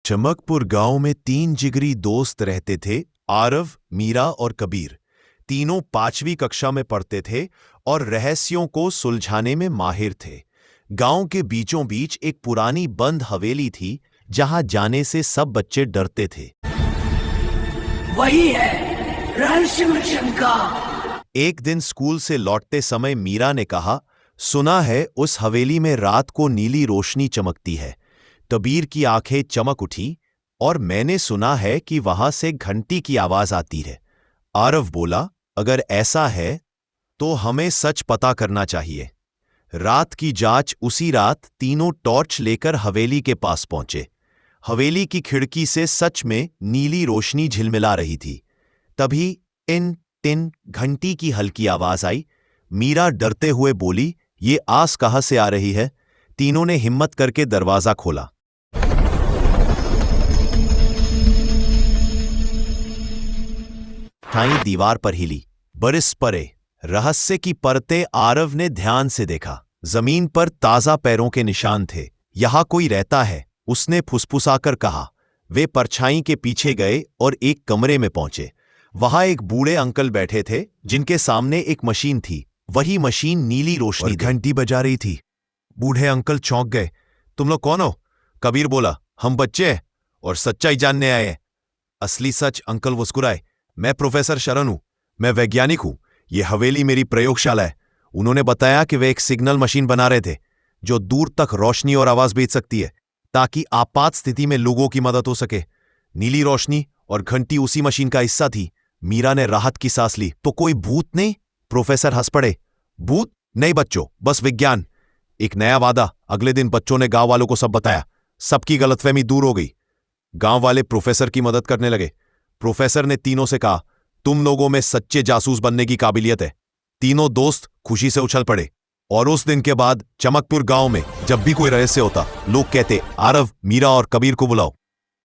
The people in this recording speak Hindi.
चमकपुर गांव में 3 जिगरी दोस्त रहते थे। आरव, मीरा और कबीर। तीनों 5वीं कक्षा में पढ़ते थे और रहस्यों को सुलझाने में माहिर थे। गांव के बीचों बीच एक पुरानी बंद हवेली थी जहां जाने से सब बच्चे डरते थे। वही है रहस्य मिशन का। एक दिन स्कूल से लौटते समय मीरा ने कहा, सुना है उस हवेली में रात को नीली रोशनी चमकती है। कबीर की आंखें चमक उठी, और मैंने सुना है कि वहां से घंटी की आवाज आती है। आरव बोला, अगर ऐसा है तो हमें सच पता करना चाहिए। रात की जांच उसी रात तीनों टॉर्च लेकर हवेली के पास पहुंचे। हवेली की खिड़की से सच में नीली रोशनी झिलमिला रही थी। तभी टिन टिन घंटी की हल्की आवाज आई। मीरा डरते हुए बोली, ये आस कहां से आ रही है? तीनों ने हिम्मत करके दरवाजा खोला। ठाई दीवार पर हिली। बरिस परे रहस्य की परतें आरव ने ध्यान से देखा। जमीन पर ताजा पैरों के निशान थे। यहां कोई रहता है, उसने फुसफुसाकर कहा। वे परछाई के पीछे गए और एक कमरे में पहुंचे। वहां एक बूढ़े अंकल बैठे थे जिनके सामने एक मशीन थी। वही मशीन नीली रोशनी घंटी बजा रही थी। बूढ़े अंकल चौंक गए। तुम लोग कौन हो? कबीर बोला, हम बच्चे हैं और सच्चाई जानने आए हैं। असली सच? अंकल मुस्कुराए। मैं प्रोफेसर शरण हूं, मैं वैज्ञानिक हूं। यह हवेली मेरी प्रयोगशाला है। उन्होंने बताया कि वे एक सिग्नल मशीन बना रहे थे जो दूर तक रोशनी और आवाज भेज सकती है, ताकि आपात स्थिति में लोगों की मदद हो सके। नीली रोशनी और घंटी उसी मशीन का हिस्सा थी। मीरा ने राहत की सांस ली। तो कोई भूत नहीं? प्रोफेसर हंस पड़े। भूत नहीं बच्चों, बस विज्ञान। एक नया वादा। अगले दिन बच्चों ने गांव वालों को सब बताया। सबकी गलतफहमी दूर हो गई। गांव वाले प्रोफेसर की मदद करने लगे। प्रोफेसर ने तीनों से कहा, तुम लोगों में सच्चे जासूस बनने की काबिलियत है। तीनों दोस्त खुशी से उछल पड़े। और उस दिन के बाद चमकपुर गांव में जब भी कोई रहस्य होता, लोग कहते, आरव, मीरा और कबीर को बुलाओ।